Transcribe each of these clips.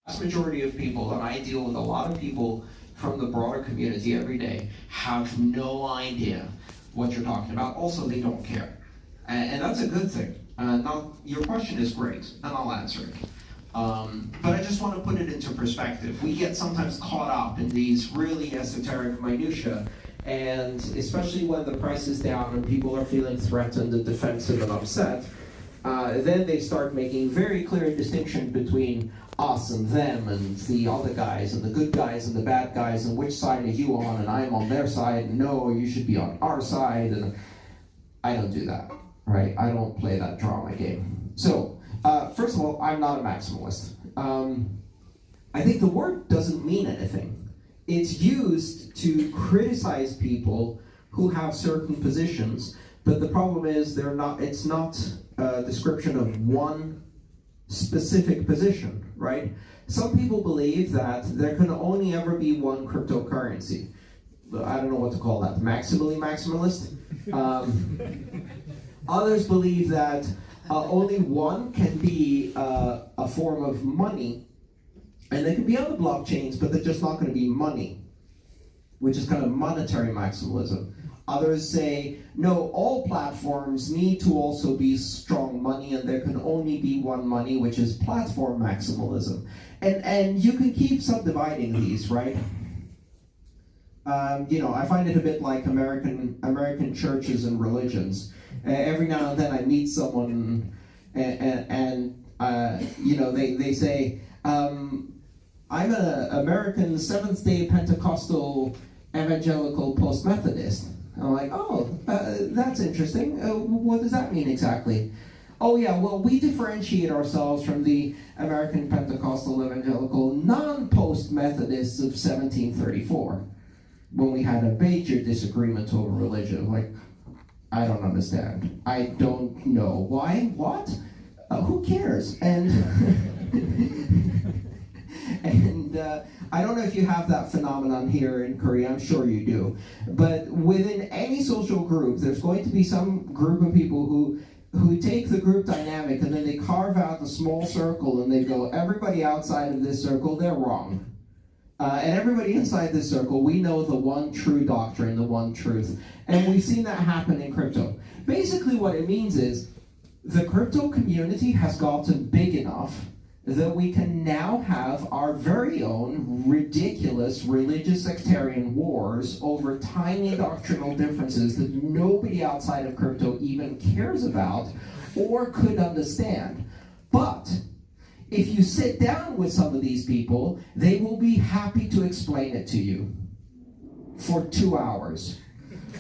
vast majority of people, and I deal with a lot of people from the broader community every day, have no idea what you're talking about. Also, they don't care. And that's a good thing. Now, your question is great, and I'll answer it. But I just want to put it into perspective. We get sometimes caught up in these really esoteric minutiae, and especially when the price is down and people are feeling threatened and defensive and upset, then they start making very clear distinction between us and them and the other guys and the good guys and the bad guys and which side are you on and I'm on their side and no, you should be on our side. And I don't do that, right? I don't play that drama game. So, first of all, I'm not a maximalist. I think the word doesn't mean anything. It's used to criticize people who have certain positions, but the problem is it's not a description of one specific position, right? Some people believe that there can only ever be one cryptocurrency. I don't know what to call that, maximally maximalist. Others believe that only one can be a form of money, and there can be other blockchains, but they're just not going to be money, which is kind of monetary maximalism. Others say, no, all platforms need to also be strong money, and there can only be one money, which is platform maximalism. And you can keep subdividing these, right? I find it a bit like American churches and religions. Every now and then I meet someone, and they say, I'm an American Seventh-day Pentecostal Evangelical Post-Methodist. I'm like, oh, that's interesting. What does that mean exactly? Oh yeah, well, we differentiate ourselves from the American Pentecostal Evangelical non-Post-Methodists of 1734, when we had a major disagreement over religion. Like, I don't understand. I don't know. Why? What? Who cares? And I don't know if you have that phenomenon here in Korea. I'm sure you do. But within any social group, there's going to be some group of people who take the group dynamic and then they carve out a small circle and they go, everybody outside of this circle, they're wrong. And everybody inside this circle, we know the one true doctrine, the one truth. And we've seen that happen in crypto. Basically what it means is the crypto community has gotten big enough that we can now have our very own ridiculous religious sectarian wars over tiny doctrinal differences that nobody outside of crypto even cares about or could understand. But if you sit down with some of these people, they will be happy to explain it to you for 2 hours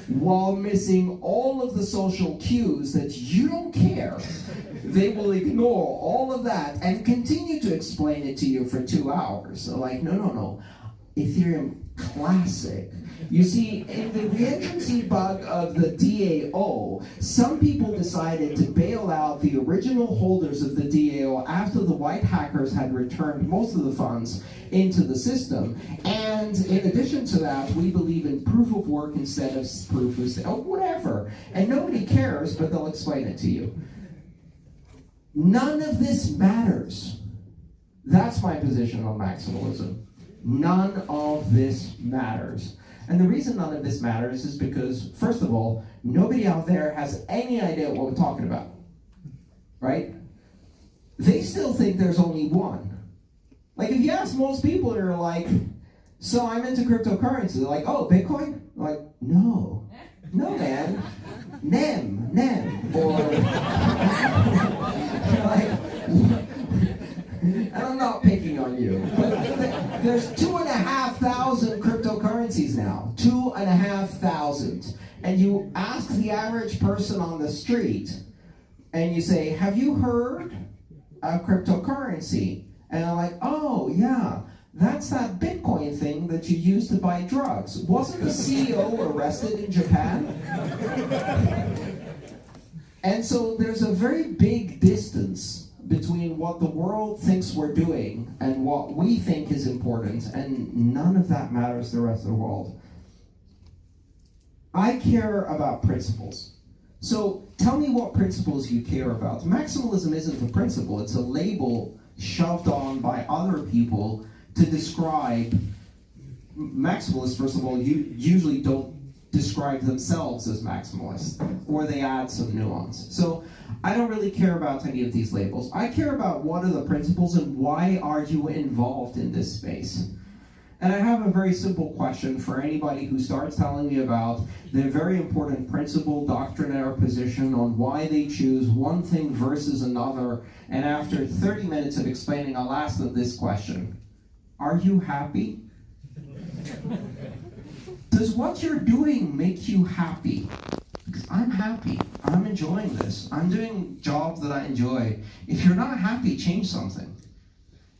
while missing all of the social cues that you don't care. They will ignore all of that and continue to explain it to you for 2 hours. So like, no. Ethereum Classic. You see, in the reentrancy bug of the DAO, some people decided to bail out the original holders of the DAO after the white hackers had returned most of the funds into the system. And in addition to that, we believe in proof of work instead of proof of stake, whatever. And nobody cares, but they'll explain it to you. None of this matters. That's my position on maximalism. None of this matters. And the reason none of this matters is because, first of all, nobody out there has any idea what we're talking about, right? They still think there's only one. Like, if you ask most people, they're like, so I'm into cryptocurrency. They're like, oh, Bitcoin? I'm like, no, man. NEM, or like, and I'm not picking on you, but there's 2,500 cryptocurrencies now, 2,500. And you ask the average person on the street, and you say, have you heard of cryptocurrency? And I'm like, oh yeah, that's that Bitcoin thing that you use to buy drugs. Wasn't the CEO arrested in Japan? And so there's a very big distance between what the world thinks we're doing and what we think is important, and none of that matters to the rest of the world. I care about principles. So tell me what principles you care about. Maximalism isn't a principle, it's a label shoved on by other people to describe. Maximalists, first of all, usually don't describe themselves as maximalists, or they add some nuance. So I don't really care about any of these labels. I care about what are the principles and why are you involved in this space. And I have a very simple question for anybody who starts telling me about their very important principle, doctrinaire position on why they choose one thing versus another, and after 30 minutes of explaining, I'll ask them this question. Are you happy? Does what you're doing make you happy? Because I'm happy. I'm enjoying this. I'm doing jobs that I enjoy. If you're not happy, change something.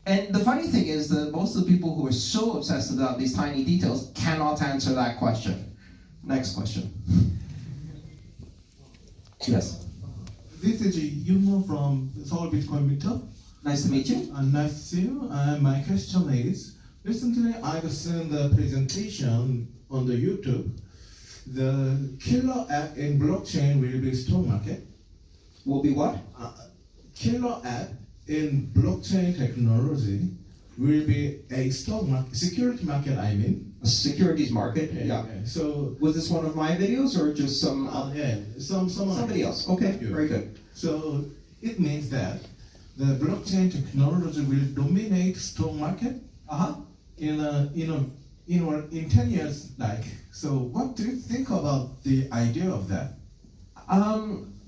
And the funny thing is that most of the people who are so obsessed about these tiny details cannot answer that question. Next question. Yes. This is Yuno from Seoul Bitcoin Meetup. Nice to meet you. Nice to see you. My question is, recently I've seen the presentation on the YouTube. The killer app in blockchain will be stock market. Will be what? Killer app in blockchain technology will be a stock market, security market, I mean. A securities market? Yeah. So was this one of my videos or just some? Somebody else. Okay, very good. So it means that the blockchain technology will dominate stock market. In 10 years, like. So what do you think about the idea of that?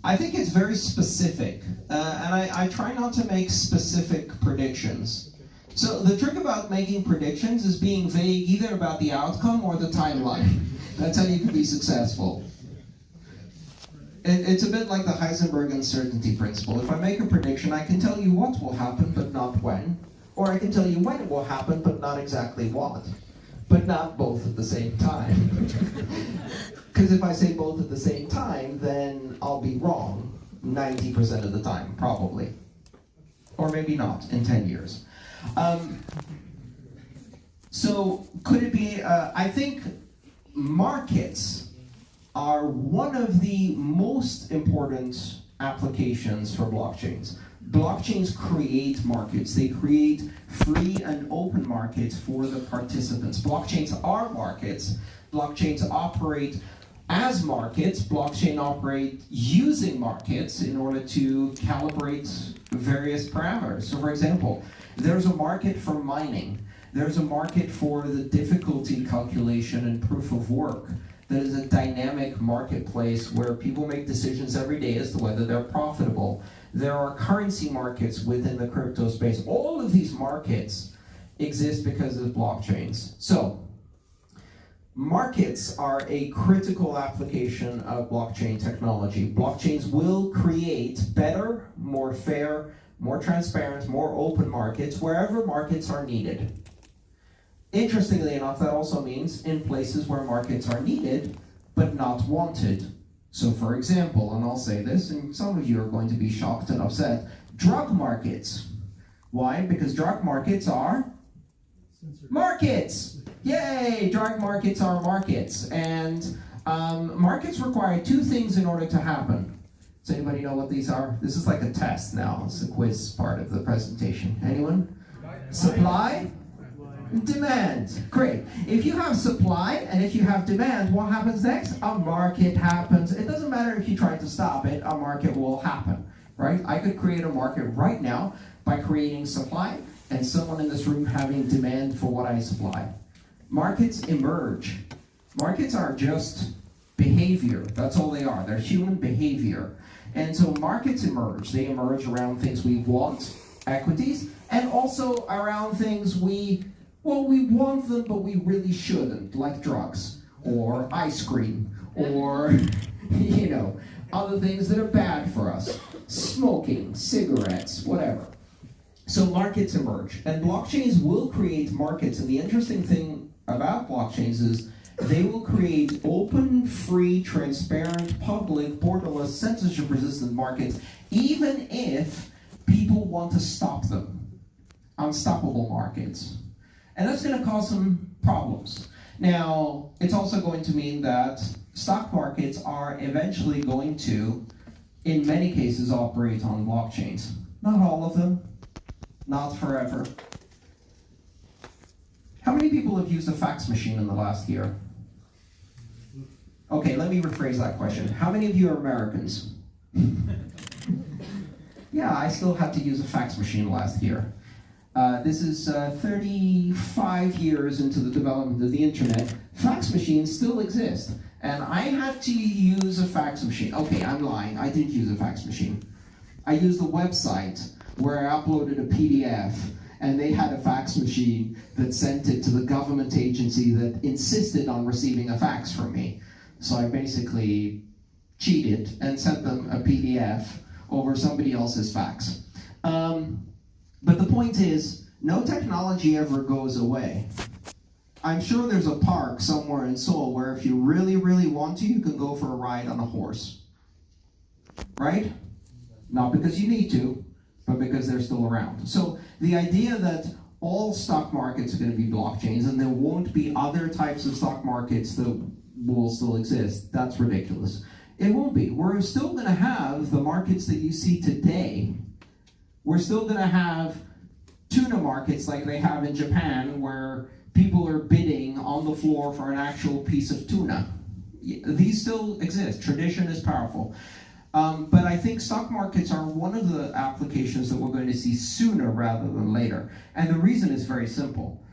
I think it's very specific, and I try not to make specific predictions. So the trick about making predictions is being vague either about the outcome or the timeline. That's how you can be successful. It's a bit like the Heisenberg uncertainty principle. If I make a prediction, I can tell you what will happen, but not when. Or I can tell you when it will happen, but not exactly what. But not both at the same time. Because if I say both at the same time, then I'll be wrong 90% of the time, probably. Or maybe not, in 10 years. So could it be, I think markets are one of the most important applications for blockchains. Blockchains create markets. They create free and open markets for the participants. Blockchains are markets. Blockchains operate as markets. Blockchain operate using markets in order to calibrate various parameters. So for example, there's a market for mining. There's a market for the difficulty calculation and proof of work. That is a dynamic marketplace where people make decisions every day as to whether they're profitable. There are currency markets within the crypto space. All of these markets exist because of blockchains. So, markets are a critical application of blockchain technology. Blockchains will create better, more fair, more transparent, more open markets wherever markets are needed. Interestingly enough, that also means in places where markets are needed, but not wanted. So for example, and I'll say this, and some of you are going to be shocked and upset, drug markets. Why? Because drug markets are markets! Yay! Drug markets are markets. And markets require two things in order to happen. Does anybody know what these are? This is like a test now. It's a quiz part of the presentation. Anyone? Supply? Demand. Great. If you have supply and if you have demand, what happens next? A market happens. It doesn't matter if you try to stop it, a market will happen, right? I could create a market right now by creating supply and someone in this room having demand for what I supply. Markets emerge. Markets are just behavior. That's all they are. They're human behavior. And so markets emerge. They emerge around things we want, equities, and also around things we want them, but we really shouldn't, like drugs, or ice cream, or, other things that are bad for us. Smoking, cigarettes, whatever. So markets emerge, and blockchains will create markets, and the interesting thing about blockchains is they will create open, free, transparent, public, borderless, censorship-resistant markets, even if people want to stop them. Unstoppable markets. And that's going to cause some problems. Now, it's also going to mean that stock markets are eventually going to, in many cases, operate on blockchains. Not all of them, Not forever. How many people have used a fax machine in the last year? Okay, let me rephrase that question. How many of you are Americans? Yeah, I still had to use a fax machine last year. This is 35 years into the development of the internet. Fax machines still exist. And I had to use a fax machine. Okay, I'm lying. I did use a fax machine. I used a website where I uploaded a PDF, and they had a fax machine that sent it to the government agency that insisted on receiving a fax from me. So I basically cheated and sent them a PDF over somebody else's fax. But the point is, no technology ever goes away. I'm sure there's a park somewhere in Seoul where if you really, really want to, you can go for a ride on a horse. Right? Not because you need to, but because they're still around. So the idea that all stock markets are going to be blockchains and there won't be other types of stock markets that will still exist, that's ridiculous. It won't be. We're still going to have the markets that you see today. We're still going to have tuna markets like they have in Japan, where people are bidding on the floor for an actual piece of tuna. These still exist. Tradition is powerful. But I think stock markets are one of the applications that we're going to see sooner rather than later. And the reason is very simple.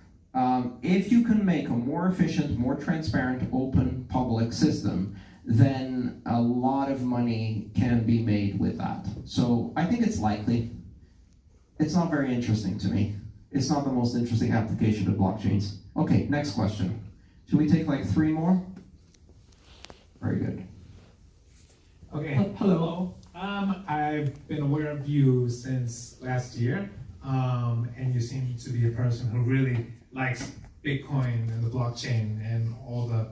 If you can make a more efficient, more transparent, open public system, then a lot of money can be made with that. So I think it's likely. It's not very interesting to me. It's not the most interesting application of blockchains. Okay, next question. Should we take like 3 more? Very good. Okay, hello. I've been aware of you since last year, and you seem to be a person who really likes Bitcoin and the blockchain and all the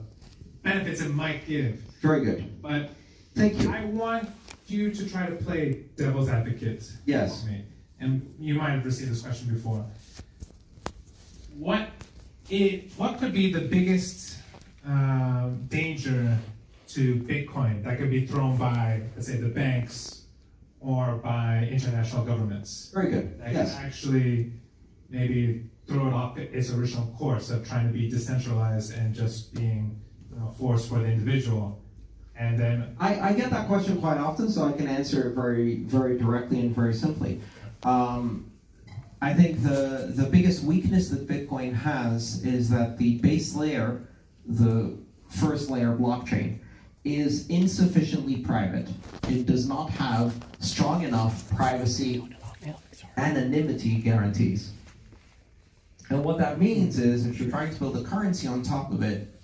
benefits it might give. Very good. But thank you. I want you to try to play devil's advocate. Yes. For me. And you might have received this question before. What could be the biggest danger to Bitcoin that could be thrown by, let's say, the banks or by international governments? Very good. That Yes. can actually maybe throw it off its original course of trying to be decentralized and just being forced for the individual. And then I get that question quite often, so I can answer it very, very directly and very simply. I think the biggest weakness that Bitcoin has is that the base layer, the first layer blockchain, is insufficiently private. It does not have strong enough privacy anonymity guarantees. And what that means is if you're trying to build a currency on top of it,